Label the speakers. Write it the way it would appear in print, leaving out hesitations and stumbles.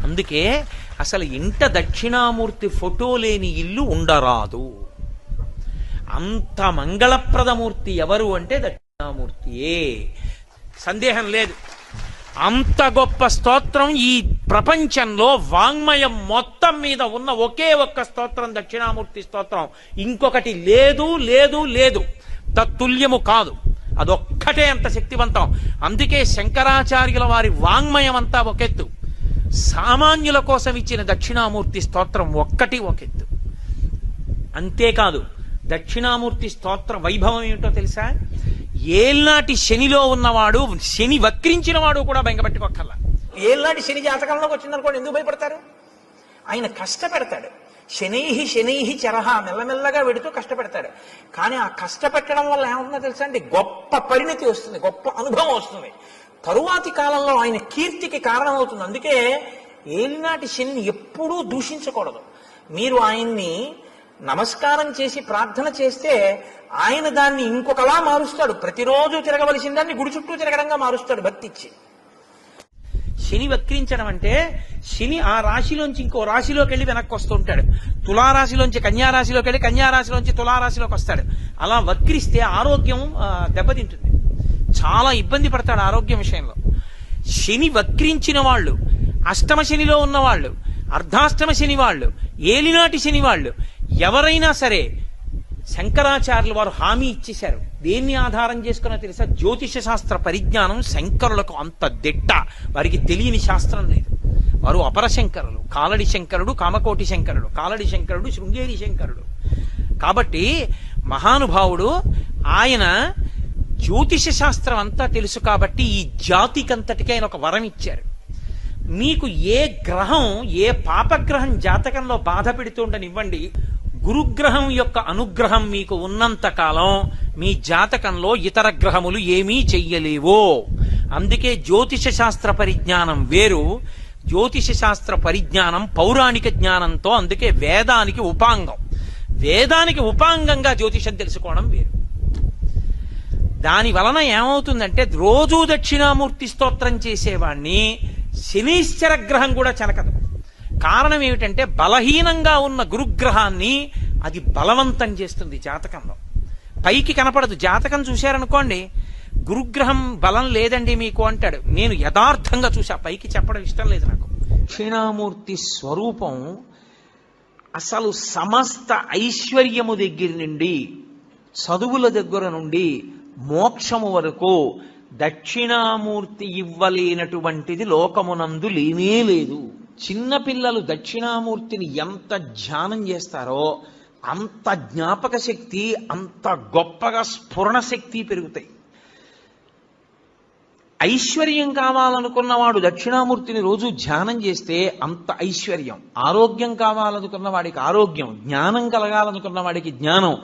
Speaker 1: అందుకే అసలు ఇంట దక్షిణామూర్తి ఫోటో లేని ఇల్లు ఉండరాదు. అంత మంగళప్రదమూర్తి ఎవరు అంటే దక్షిణామూర్తియే, సందేహం లేదు. అంత గొప్ప స్తోత్రం ఈ ప్రపంచంలో వాంగ్మయం మొత్తం మీద ఉన్న ఒకే ఒక్క స్తోత్రం దక్షిణామూర్తి స్తోత్రం. ఇంకొకటి లేదు లేదు లేదు, తత్తుల్యము కాదు. అదొక్కటే అంత శక్తివంతం. అందుకే శంకరాచార్యుల వారి వాంగ్మయం అంతా ఒకెత్తు, సామాన్యుల కోసం ఇచ్చిన దక్షిణామూర్తి స్తోత్రం ఒక్కటి ఒకెత్తు. అంతేకాదు, దక్షిణామూర్తి స్తోత్ర వైభవం ఏమిటో తెలుసా? ఏల్నాటి శనిలో ఉన్నవాడు, శని వక్రించిన వాడు కూడా బెంగపెట్టుకోక్కర్లా. ఏల్నాటి శని జాతకంలోకి వచ్చిందనుకోండి, ఎందుకు భయపడతారు? ఆయన కష్టపెడతాడు. శనైహి శనైహి చరహ, మెల్లమెల్లగా వెడుతూ కష్టపెడతాడు. కానీ ఆ కష్టపెట్టడం వల్ల ఏమవుతుందో తెలుసా అండి? గొప్ప పరిణతి వస్తుంది, గొప్ప అనుభవం వస్తుంది. తరువాతి కాలంలో ఆయన కీర్తికి కారణమవుతుంది. అందుకే ఏలినాటి శనిని ఎప్పుడూ దూషించకూడదు. మీరు ఆయన్ని నమస్కారం చేసి ప్రార్థన చేస్తే ఆయన దాన్ని ఇంకొకలా మారుస్తాడు. ప్రతిరోజు తిరగవలసిన దాన్ని గుడి చుట్టూ తిరగడంగా మారుస్తాడు భక్తి ఇచ్చి. శని వక్రించడం అంటే శని ఆ రాశిలోంచి ఇంకో రాశిలోకి వెళ్ళి వెనక్కి వస్తుంటాడు. తులారాశిలోంచి కన్యారాశిలోకి వెళ్ళి కన్యారాశిలోంచి తులారాశిలోకి వస్తాడు. అలా వక్రిస్తే ఆరోగ్యం దెబ్బతింటుంది, చాలా ఇబ్బంది పడతాడు ఆరోగ్యం విషయంలో. శని వక్రించిన వాళ్ళు, అష్టమ శనిలో ఉన్నవాళ్ళు, అర్ధాష్టమ శని వాళ్ళు, ఏలినాటి శని వాళ్ళు ఎవరైనా సరే శంకరాచార్యులు వారు హామీ ఇచ్చేశారు. దేన్ని ఆధారం చేసుకున్నా తెలుసా? జ్యోతిష శాస్త్ర పరిజ్ఞానం శంకరులకు అంత దిట్ట, వారికి తెలియని శాస్త్రం లేదు. వారు అపర శంకరులు. కాలడి శంకరుడు, కామకోటి శంకరుడు, కాలడి శంకరుడు, శృంగేరి శంకరుడు. కాబట్టి మహానుభావుడు ఆయన జ్యోతిష శాస్త్రం అంతా తెలుసు. కాబట్టి ఈ జాతికంతటికి ఆయన ఒక వరం ఇచ్చారు. మీకు ఏ గ్రహం, ఏ పాపగ్రహం జాతకంలో బాధ పెడుతుండనివ్వండి, గురుగ్రహం యొక్క అనుగ్రహం మీకు ఉన్నంత కాలం మీ జాతకంలో ఇతర గ్రహములు ఏమీ చెయ్యలేవో. అందుకే జ్యోతిష శాస్త్ర పరిజ్ఞానం వేరు, జ్యోతిష శాస్త్ర పరిజ్ఞానం పౌరాణిక జ్ఞానంతో. అందుకే వేదానికి ఉపాంగం, వేదానికి ఉపాంగంగా జ్యోతిషం తెలుసుకోవడం వేరు. దాని వలన ఏమవుతుందంటే రోజూ దక్షిణామూర్తి స్తోత్రం చేసేవాణ్ణి శనీశ్వర గ్రహం కూడా చెనకదు. కారణం ఏమిటంటే బలహీనంగా ఉన్న గురుగ్రహాన్ని అది బలవంతం చేస్తుంది జాతకంలో. పైకి కనపడదు. జాతకం చూశారనుకోండి, గురుగ్రహం బలం లేదండి మీకు అంటాడు. నేను యథార్థంగా చూసా, పైకి చెప్పడం ఇష్టం లేదు నాకు. దక్షిణామూర్తి స్వరూపం అసలు సమస్త ఐశ్వర్యము దగ్గర నుండి, చదువుల దగ్గర నుండి, మోక్షము వరకు దక్షిణామూర్తి ఇవ్వలేనటువంటిది లోకమునందు లేనే లేదు. చిన్నపిల్లలు దక్షిణామూర్తిని ఎంత ధ్యానం చేస్తారో అంత జ్ఞాపక శక్తి, అంత గొప్పగా స్ఫురణ శక్తి పెరుగుతాయి. ఐశ్వర్యం కావాలనుకున్నవాడు దక్షిణామూర్తిని రోజు ధ్యానం చేస్తే అంత ఐశ్వర్యం. ఆరోగ్యం కావాలనుకున్న వాడికి ఆరోగ్యం, జ్ఞానం కలగాలనుకున్న వాడికి జ్ఞానం,